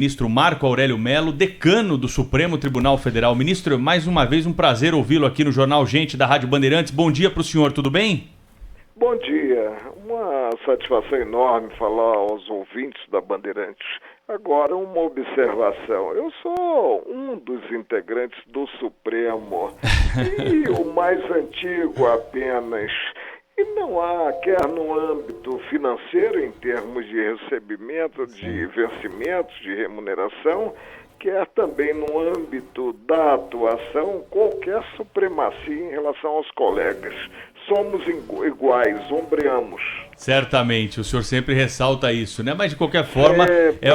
Ministro Marco Aurélio Mello, decano do Supremo Tribunal Federal. Ministro, mais uma vez um prazer ouvi-lo aqui no Jornal Gente da Rádio Bandeirantes. Bom dia para o senhor, tudo bem? Bom dia, uma satisfação enorme falar aos ouvintes da Bandeirantes. Agora, uma observação. Eu sou um dos integrantes do Supremo e o mais antigo apenas. E não há, quer no âmbito financeiro, em termos de recebimento, de vencimentos, de remuneração, quer também no âmbito da atuação, qualquer supremacia em relação aos colegas. Somos iguais, ombreamos. Certamente, o senhor sempre ressalta isso, né? Mas de qualquer forma, é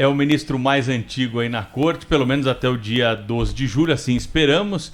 o ministro mais antigo aí na corte, pelo menos até o dia 12 de julho, assim esperamos.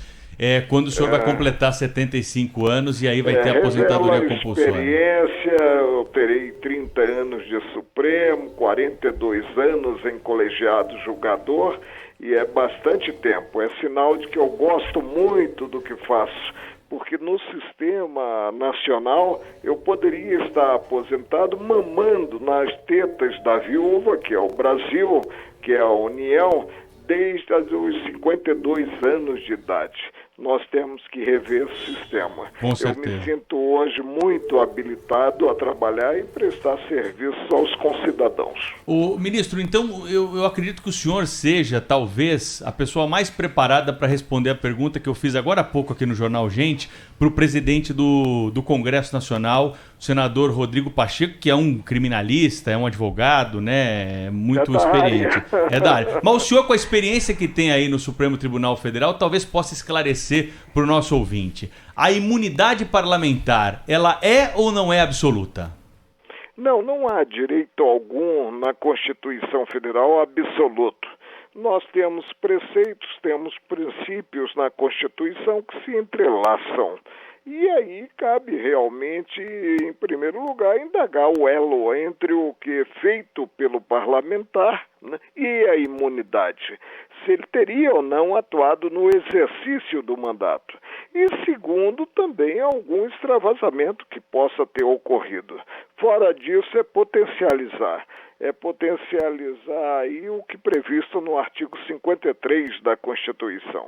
Quando o senhor vai completar 75 anos e aí vai ter a aposentadoria compulsória. Experiência, eu terei 30 anos de Supremo, 42 anos em colegiado julgador e é bastante tempo. É sinal de que eu gosto muito do que faço, porque no sistema nacional eu poderia estar aposentado mamando nas tetas da viúva, que é o Brasil, que é a União, desde os 52 anos de idade. Nós temos que rever o sistema. Com certeza. Eu me sinto hoje muito habilitado a trabalhar e prestar serviço aos concidadãos. Ministro, então eu acredito que o senhor seja, talvez, a pessoa mais preparada para responder a pergunta que eu fiz agora há pouco aqui no Jornal Gente, para o presidente do Congresso Nacional, o senador Rodrigo Pacheco, que é um criminalista, é um advogado, né, muito experiente. É da área. Mas o senhor, com a experiência que tem aí no Supremo Tribunal Federal, talvez possa esclarecer para o nosso ouvinte. A imunidade parlamentar, ela é ou não é absoluta? Não há direito algum na Constituição Federal absoluto. Nós temos preceitos, temos princípios na Constituição que se entrelaçam. E aí cabe realmente, em primeiro lugar, indagar o elo entre o que é feito pelo parlamentar, né, e a imunidade. Se ele teria ou não atuado no exercício do mandato. E segundo, também algum extravasamento que possa ter ocorrido. Fora disso, é potencializar aí o que previsto no artigo 53 da Constituição.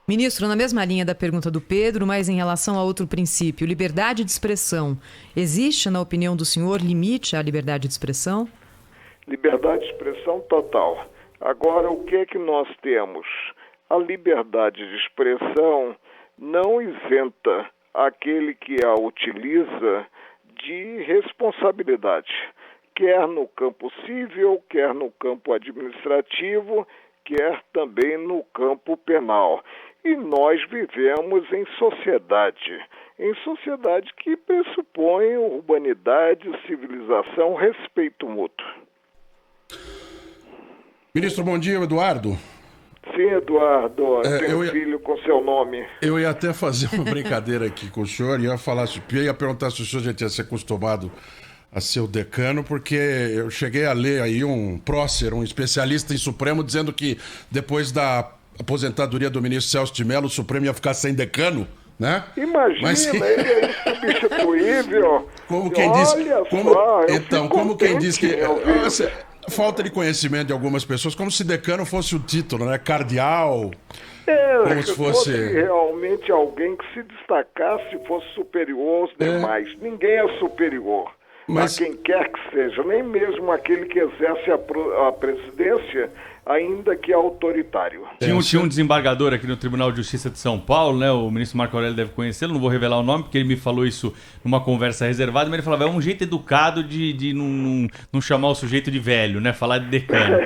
Ministro, na mesma linha da pergunta do Pedro, mas em relação a outro princípio, liberdade de expressão. Existe, na opinião do senhor, limite à liberdade de expressão? Liberdade de expressão total. Agora, o que é que nós temos? A liberdade de expressão não isenta aquele que a utiliza de responsabilidade, quer no campo civil, quer no campo administrativo, quer também no campo penal. E nós vivemos em sociedade que pressupõe urbanidade, civilização, respeito mútuo. Ministro, bom dia, Eduardo. Sim, Eduardo, tenho um filho com seu nome. Eu ia até fazer uma brincadeira aqui com o senhor, ia perguntar se o senhor já tinha se acostumado a ser o decano, porque eu cheguei a ler aí um prócer, um especialista em Supremo, dizendo que depois da aposentadoria do ministro Celso de Mello, o Supremo ia ficar sem decano, né? Imagina, ele é insubstituível. Como quem diz... como quem diz que... falta de conhecimento de algumas pessoas, como se decano fosse o título, né? Cardeal... como se fosse realmente alguém que se destacasse, fosse superior aos demais. Ninguém é superior a quem quer que seja, nem mesmo aquele que exerce a presidência, ainda que autoritário. Tinha um desembargador aqui no Tribunal de Justiça de São Paulo, né? O ministro Marco Aurélio deve conhecê-lo, não vou revelar o nome, porque ele me falou isso numa conversa reservada, mas ele falava, é um jeito educado de não chamar o sujeito de velho, né? Falar de decano.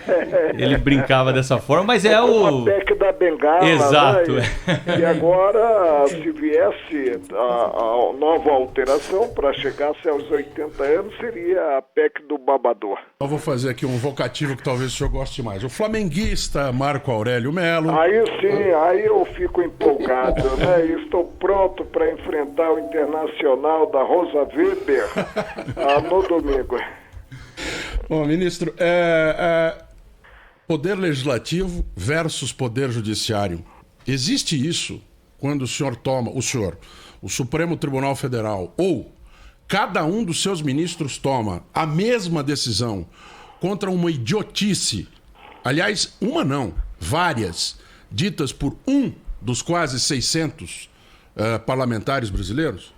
Ele brincava dessa forma, mas é o... A PEC da bengala, exato. Né? E agora, se viesse a nova alteração para chegar-se aos 80 anos, seria a PEC do babador. Eu vou fazer aqui um vocativo que talvez o senhor goste mais. O flamenguista Marco Aurélio Mello. Aí sim, aí eu fico empolgado, né? Estou pronto para enfrentar o Internacional da Rosa Weber no domingo. Bom, ministro, poder legislativo versus poder judiciário. Existe isso quando o Supremo Tribunal Federal, ou cada um dos seus ministros toma a mesma decisão contra uma idiotice, aliás, uma não, várias, ditas por um dos quase 600 parlamentares brasileiros?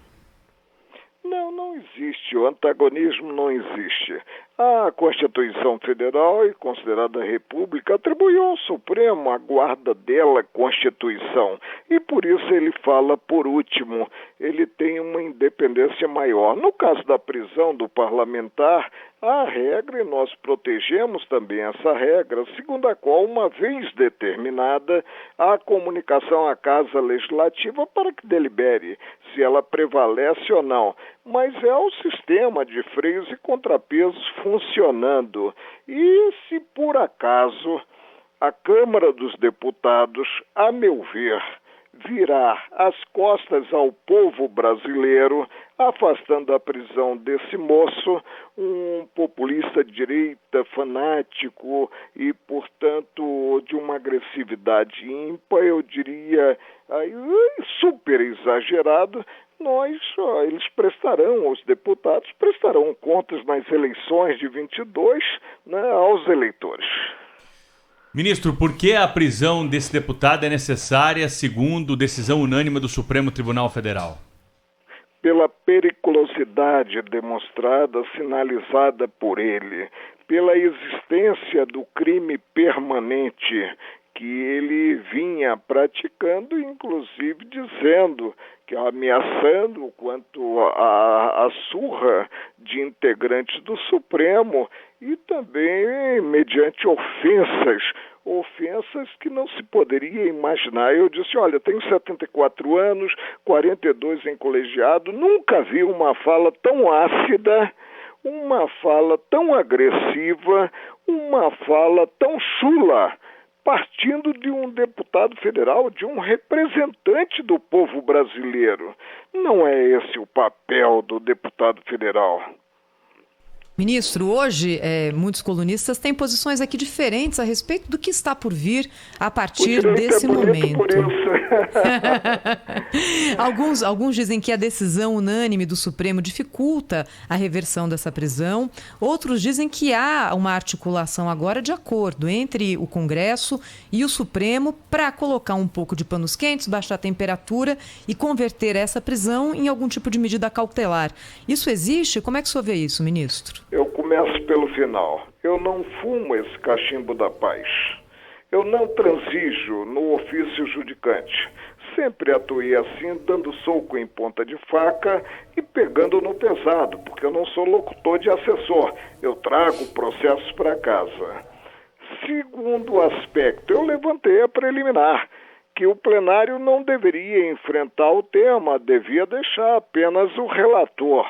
Não existe. O antagonismo não existe. A Constituição Federal, e considerada República, atribuiu ao Supremo a guarda dela, Constituição, e por isso ele fala por último. Ele tem uma independência maior. No caso da prisão do parlamentar, há regra, e nós protegemos também essa regra, segundo a qual, uma vez determinada, há comunicação à Casa Legislativa para que delibere se ela prevalece ou não. Mas é o sistema de freios e contrapesos funcionando. E se por acaso a Câmara dos Deputados, a meu ver, virar as costas ao povo brasileiro, afastando a prisão desse moço, um populista de direita, fanático e, portanto, de uma agressividade ímpar, eu diria, super exagerado, eles prestarão, os deputados prestarão contas nas eleições de 22, né, aos eleitores. Ministro, por que a prisão desse deputado é necessária, segundo decisão unânime do Supremo Tribunal Federal? Pela periculosidade demonstrada, sinalizada por ele, pela existência do crime permanente que ele vinha praticando, inclusive dizendo, que ameaçando quanto a surra de integrantes do Supremo e também mediante ofensas que não se poderia imaginar. Eu disse, olha, tenho 74 anos, 42 em colegiado, nunca vi uma fala tão ácida, uma fala tão agressiva, uma fala tão chula, partindo de um deputado federal, de um representante do povo brasileiro. Não é esse o papel do deputado federal. Ministro, hoje muitos colunistas têm posições aqui diferentes a respeito do que está por vir a partir desse momento. Por isso. Alguns dizem que a decisão unânime do Supremo dificulta a reversão dessa prisão. Outros dizem que há uma articulação agora de acordo entre o Congresso e o Supremo para colocar um pouco de panos quentes, baixar a temperatura e converter essa prisão em algum tipo de medida cautelar. Isso existe? Como é que o senhor vê isso, ministro? Eu começo pelo final. Eu não fumo esse cachimbo da paz. Eu não transijo no ofício judicante. Sempre atuei assim, dando soco em ponta de faca e pegando no pesado, porque eu não sou locutor de assessor. Eu trago processos para casa. Segundo aspecto, eu levantei a preliminar, que o plenário não deveria enfrentar o tema, devia deixar apenas o relator.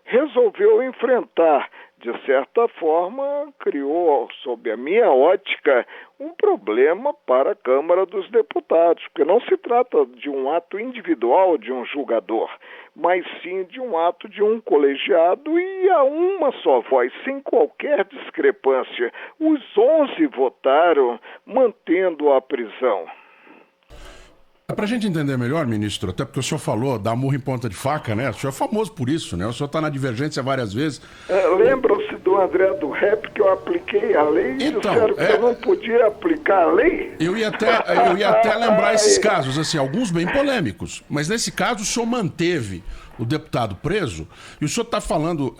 Resolveu enfrentar. De certa forma, criou, sob a minha ótica, um problema para a Câmara dos Deputados, porque não se trata de um ato individual de um julgador, mas sim de um ato de um colegiado e a uma só voz, sem qualquer discrepância. Os 11 votaram mantendo a prisão. Para a gente entender melhor, ministro, até porque o senhor falou da murra em ponta de faca, né? O senhor é famoso por isso, né? O senhor está na divergência várias vezes. Lembram-se do André do Rep que eu apliquei a lei e disseram que eu não podia aplicar a lei? Eu ia até lembrar esses casos, assim, alguns bem polêmicos. Mas nesse caso o senhor manteve o deputado preso e o senhor está falando,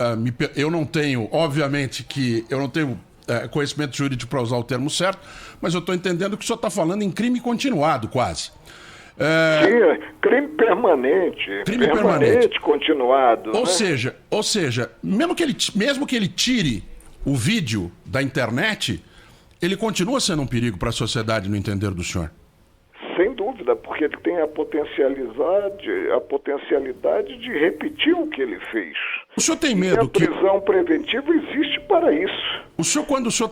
eu não tenho, obviamente que eu não tenho conhecimento jurídico para usar o termo certo, mas eu estou entendendo que o senhor está falando em crime continuado, quase. Sim, crime permanente. Crime permanente continuado. Ou seja, mesmo que ele tire o vídeo da internet, ele continua sendo um perigo para a sociedade, no entender do senhor? Sem dúvida, porque ele tem a potencialidade de repetir o que ele fez. O senhor tem medo que... A prisão preventiva existe para isso. O senhor, quando o senhor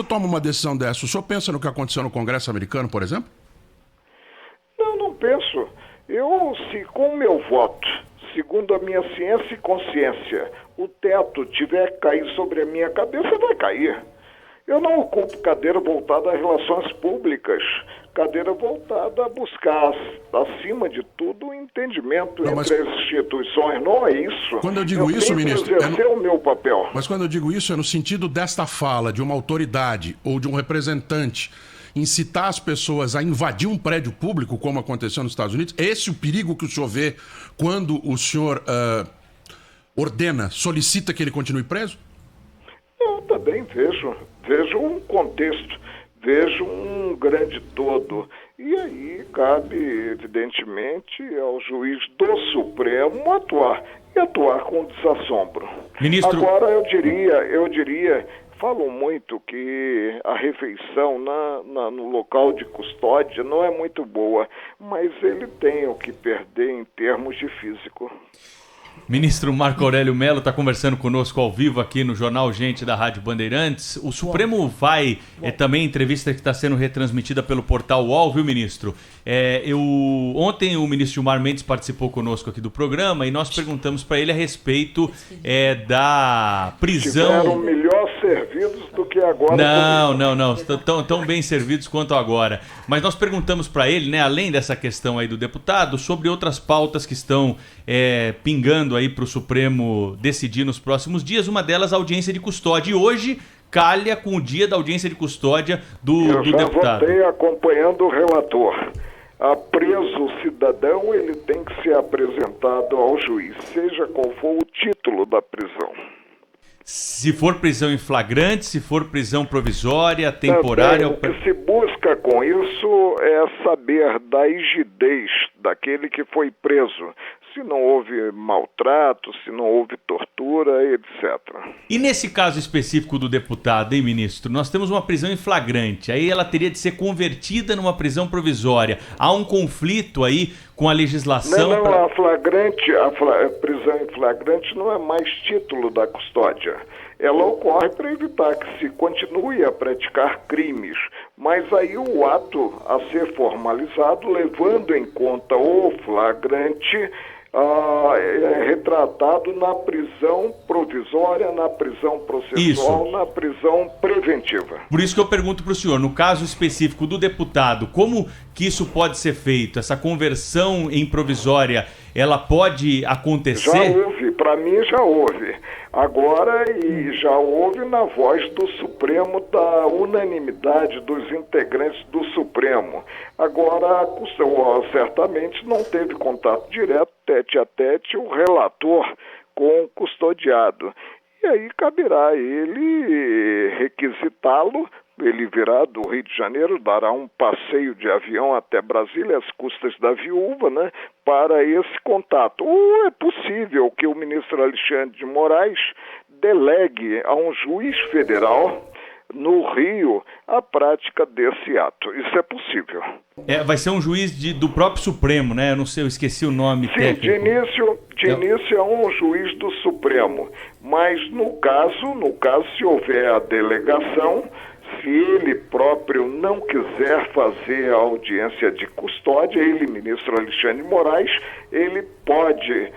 toma uma decisão dessa, o senhor pensa no que aconteceu no Congresso americano, por exemplo? Não penso. Se com o meu voto, segundo a minha ciência e consciência, o teto tiver que cair sobre a minha cabeça, vai cair. Eu não ocupo cadeira voltada a relações públicas. cadeira voltada a buscar, acima de tudo, o entendimento entre as instituições. Não é isso. Quando eu digo isso, ministro, exercer o meu papel. Mas quando eu digo isso, é no sentido desta fala de uma autoridade ou de um representante incitar as pessoas a invadir um prédio público, como aconteceu nos Estados Unidos. É esse o perigo que o senhor vê quando o senhor solicita que ele continue preso? Eu também vejo um contexto, vejo um grande todo. E aí cabe, evidentemente, ao juiz do Supremo atuar com desassombro. Ministro... Agora, eu diria, falam muito que a refeição no local de custódia não é muito boa, mas ele tem o que perder em termos de físico. Ministro Marco Aurélio Mello está conversando conosco ao vivo aqui no Jornal Gente da Rádio Bandeirantes. O Supremo vai, também entrevista que está sendo retransmitida pelo portal UOL, viu, ministro? Ontem o ministro Gilmar Mendes participou conosco aqui do programa e nós perguntamos para ele a respeito da prisão... Tiveram melhor servidos do que agora. Não. Tão bem servidos quanto agora. Mas nós perguntamos para ele, né, além dessa questão aí do deputado, sobre outras pautas que estão pingando aí para o Supremo decidir nos próximos dias. Uma delas, a audiência de custódia. E hoje calha com o dia da audiência de custódia do deputado. Eu votei acompanhando o relator. Preso o cidadão, ele tem que ser apresentado ao juiz, seja qual for o título da prisão. Se for prisão em flagrante, se for prisão provisória, temporária... O que se busca com isso é saber da rigidez daquele que foi preso. Se não houve maltrato, se não houve tortura, etc. E nesse caso específico do deputado, hein, ministro? Nós temos uma prisão em flagrante, aí ela teria de ser convertida numa prisão provisória. Há um conflito aí com a legislação... A prisão em flagrante não é mais título da custódia. Ela ocorre para evitar que se continue a praticar crimes, mas aí o ato a ser formalizado, levando em conta o flagrante, é retratado na prisão provisória, na prisão processual, na prisão preventiva. Por isso que eu pergunto para o senhor, no caso específico do deputado, como que isso pode ser feito? Essa conversão em provisória, ela pode acontecer? Já houve, para mim já houve. Agora, e já houve na voz do Supremo, da unanimidade dos integrantes do Supremo. Agora, certamente não teve contato direto, tete a tete, o relator com o custodiado. E aí caberá a ele requisitá-lo. Ele virá do Rio de Janeiro, dará um passeio de avião até Brasília, às custas da viúva, né, para esse contato. Ou é possível que o ministro Alexandre de Moraes delegue a um juiz federal no Rio a prática desse ato. Isso é possível. Vai ser um juiz do próprio Supremo, né? Eu não sei, eu esqueci o nome técnico. De início é um juiz do Supremo, mas no caso, se houver a delegação, se ele próprio não quiser fazer a audiência de custódia, ele, ministro Alexandre de Moraes, ele pode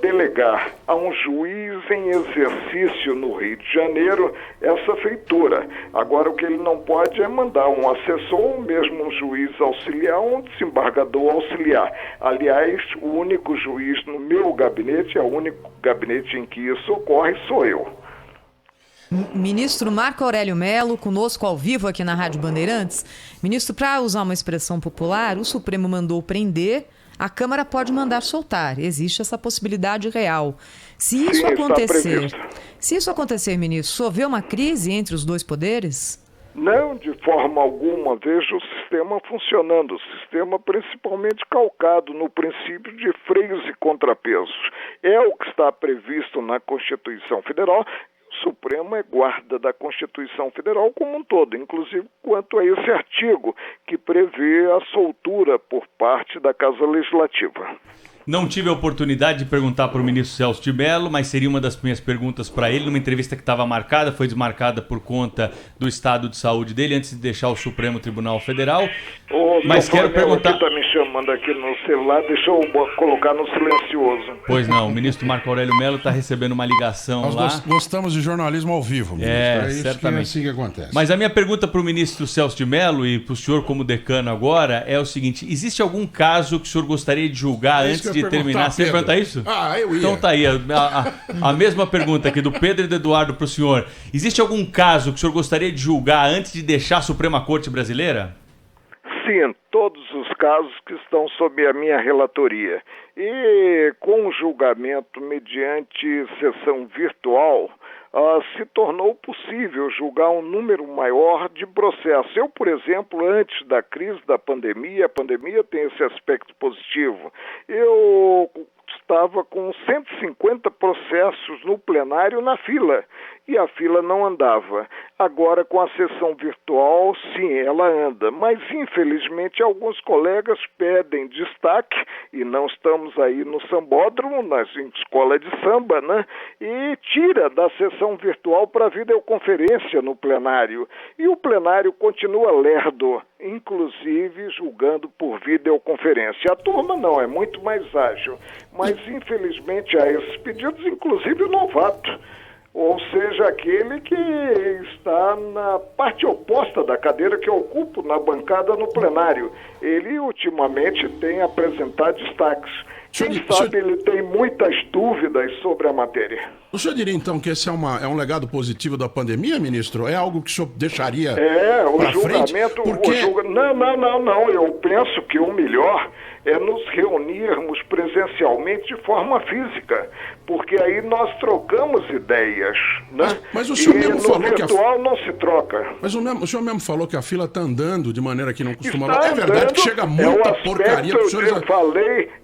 delegar a um juiz em exercício no Rio de Janeiro essa feitura. Agora, o que ele não pode é mandar um assessor, ou mesmo um juiz auxiliar, um desembargador auxiliar. Aliás, o único juiz no meu gabinete, o único gabinete em que isso ocorre, sou eu. Ministro Marco Aurélio Mello, conosco ao vivo aqui na Rádio Bandeirantes. Ministro, para usar uma expressão popular, o Supremo mandou prender, a Câmara pode mandar soltar. Existe essa possibilidade real. Se isso acontecer, ministro, o senhor vê uma crise entre os dois poderes? Não, de forma alguma. Vejo o sistema funcionando. O sistema principalmente calcado no princípio de freios e contrapesos. É o que está previsto na Constituição Federal. O Supremo é guarda da Constituição Federal como um todo, inclusive quanto a esse artigo que prevê a soltura por parte da Casa Legislativa. Não tive a oportunidade de perguntar para o ministro Celso de Mello, mas seria uma das minhas perguntas para ele, numa entrevista que estava marcada, foi desmarcada por conta do estado de saúde dele, antes de deixar o Supremo Tribunal Federal. Mas quero perguntar... Está me chamando aqui no celular, deixa eu colocar no silencioso. Pois não, o ministro Marco Aurélio Mello está recebendo uma ligação lá. Nós gostamos de jornalismo ao vivo, ministro. É isso certamente. É assim que acontece. Mas a minha pergunta para o ministro Celso de Mello e para o senhor como decano agora é o seguinte: existe algum caso que o senhor gostaria de julgar antes de terminar? Você ia perguntar isso? Eu ia. Então tá aí, a mesma pergunta aqui do Pedro e do Eduardo para o senhor. Existe algum caso que o senhor gostaria de julgar antes de deixar a Suprema Corte Brasileira? Sim, todos os casos que estão sob a minha relatoria. E com o julgamento mediante sessão virtual, se tornou possível julgar um número maior de processos. Eu, por exemplo, antes da crise da pandemia, a pandemia tem esse aspecto positivo, eu estava com 150 processos no plenário na fila, e a fila não andava. Agora, com a sessão virtual, sim, ela anda. Mas, infelizmente, alguns colegas pedem destaque, e não estamos aí no sambódromo, nas escola de samba, né? E tira da sessão virtual para a videoconferência no plenário. E o plenário continua lerdo, inclusive julgando por videoconferência. A turma não, é muito mais ágil. Mas, infelizmente, há esses pedidos, inclusive o novato. Ou seja, aquele que está na parte oposta da cadeira que eu ocupo na bancada no plenário. Ele, ultimamente, tem apresentado destaques. Quem sabe ele tem muitas dúvidas sobre a matéria. O senhor diria, então, que esse é um legado positivo da pandemia, ministro? É algo que o senhor deixaria o julgamento... frente? Porque... Não. Eu penso que o melhor é nos reunirmos presencialmente de forma física, porque aí nós trocamos ideias, né? Mas o senhor mesmo falou que virtual não se troca. Mas o senhor mesmo falou que a fila está andando de maneira que não costuma... Está É verdade andando, que chega muita porcaria para o senhor...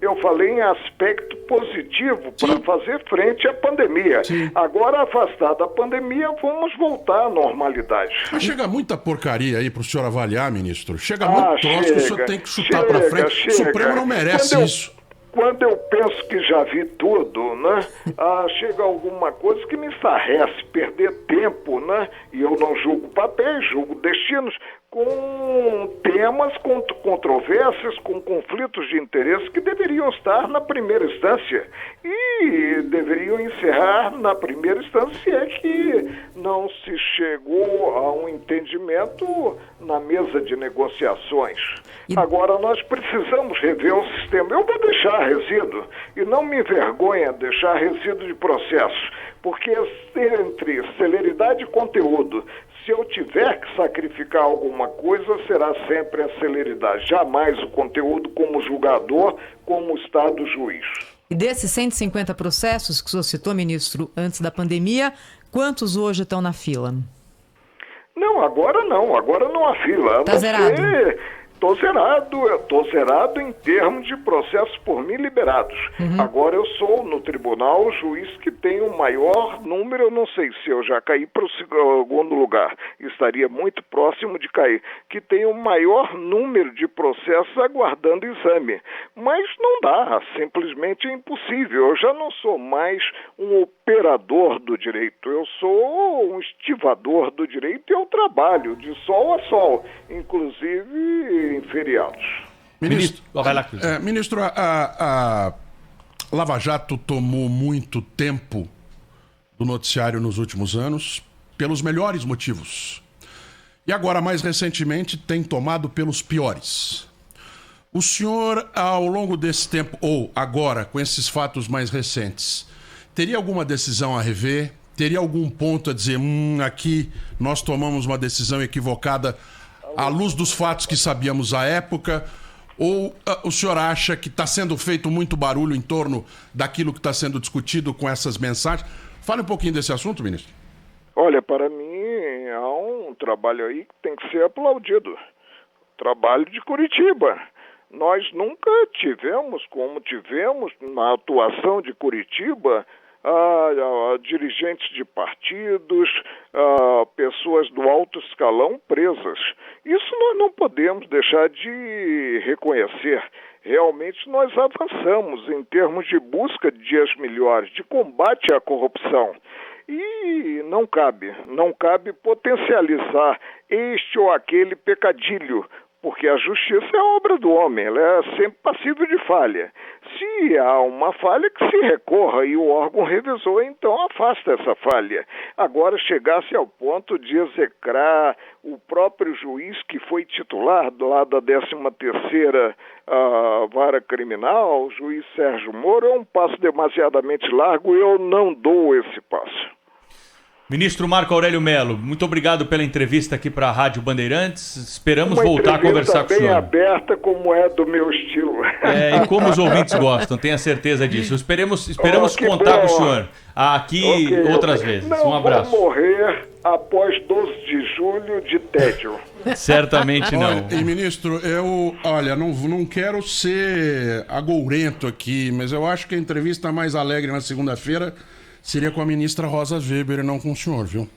Eu falei em aspecto positivo para fazer frente à pandemia. Sim. Agora, afastada a pandemia, vamos voltar à normalidade. Mas chega muita porcaria aí para o senhor avaliar, ministro. Chega muito troço que o senhor tem que chutar para frente. O Supremo não merece isso. Quando eu penso que já vi tudo, né? Chega alguma coisa que me estarrece, perder tempo, né? E eu não julgo papéis, julgo destinos, com temas, com controvérsias, com conflitos de interesse que deveriam estar na primeira instância e deveriam encerrar na primeira instância, se é que não se chegou a um entendimento na mesa de negociações. Agora, nós precisamos rever o sistema. Eu vou deixar resíduo, e não me envergonha deixar resíduo de processo, porque entre celeridade e conteúdo, se eu tiver que sacrificar alguma coisa, será sempre a celeridade, jamais o conteúdo como julgador, como Estado juiz. E desses 150 processos que o senhor citou, ministro, antes da pandemia, quantos hoje estão na fila? Não, agora não há fila. Está zerado? Estou zerado em termos de processos por mim liberados. Agora eu sou, no tribunal, o juiz que tem o maior número, eu não sei se eu já caí para o segundo lugar, estaria muito próximo de cair, que tem o maior número de processos aguardando exame. Mas não dá, simplesmente é impossível. Eu já não sou mais um operador do direito, eu sou um estivador do direito e eu trabalho de sol a sol, inclusive em feriados. Ministro, a Lava Jato tomou muito tempo do noticiário nos últimos anos pelos melhores motivos. E agora, mais recentemente, tem tomado pelos piores. O senhor, ao longo desse tempo, ou agora, com esses fatos mais recentes, teria alguma decisão a rever? Teria algum ponto a dizer, aqui nós tomamos uma decisão equivocada à luz dos fatos que sabíamos à época? Ou o senhor acha que está sendo feito muito barulho em torno daquilo que está sendo discutido com essas mensagens? Fale um pouquinho desse assunto, ministro. Olha, para mim há um trabalho aí que tem que ser aplaudido. Trabalho de Curitiba. Nós nunca tivemos, como tivemos na atuação de Curitiba, dirigentes de partidos, pessoas do alto escalão presas. Isso nós não podemos deixar de reconhecer. realmente nós avançamos em termos de busca de dias melhores, de combate à corrupção. E não cabe potencializar este ou aquele pecadilho, porque a justiça é obra do homem, ela é sempre passível de falha. Se há uma falha, que se recorra e o órgão revisor, então afasta essa falha. Agora, chegasse ao ponto de execrar o próprio juiz que foi titular lá da 13ª Vara Criminal, o juiz Sérgio Moro, é um passo demasiadamente largo e eu não dou esse passo. Ministro Marco Aurélio Mello, muito obrigado pela entrevista aqui para a Rádio Bandeirantes. Esperamos voltar a conversar com o senhor. Uma entrevista bem aberta, como é do meu estilo. E como os ouvintes gostam, tenha certeza disso. Esperamos contar com o senhor aqui outras vezes. Não um abraço. Vou morrer após 12 de julho de tédio. Certamente não. Olha, e ministro, eu não quero ser agourento aqui, mas eu acho que a entrevista mais alegre na segunda-feira seria com a ministra Rosa Weber e não com o senhor, viu?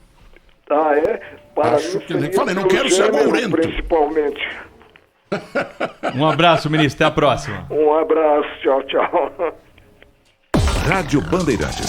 Ah, é? Para acho mim que nem falei, não quero ser agourento. Principalmente. Um abraço, ministro. Até a próxima. Um abraço. Tchau, tchau. Rádio Bandeirantes.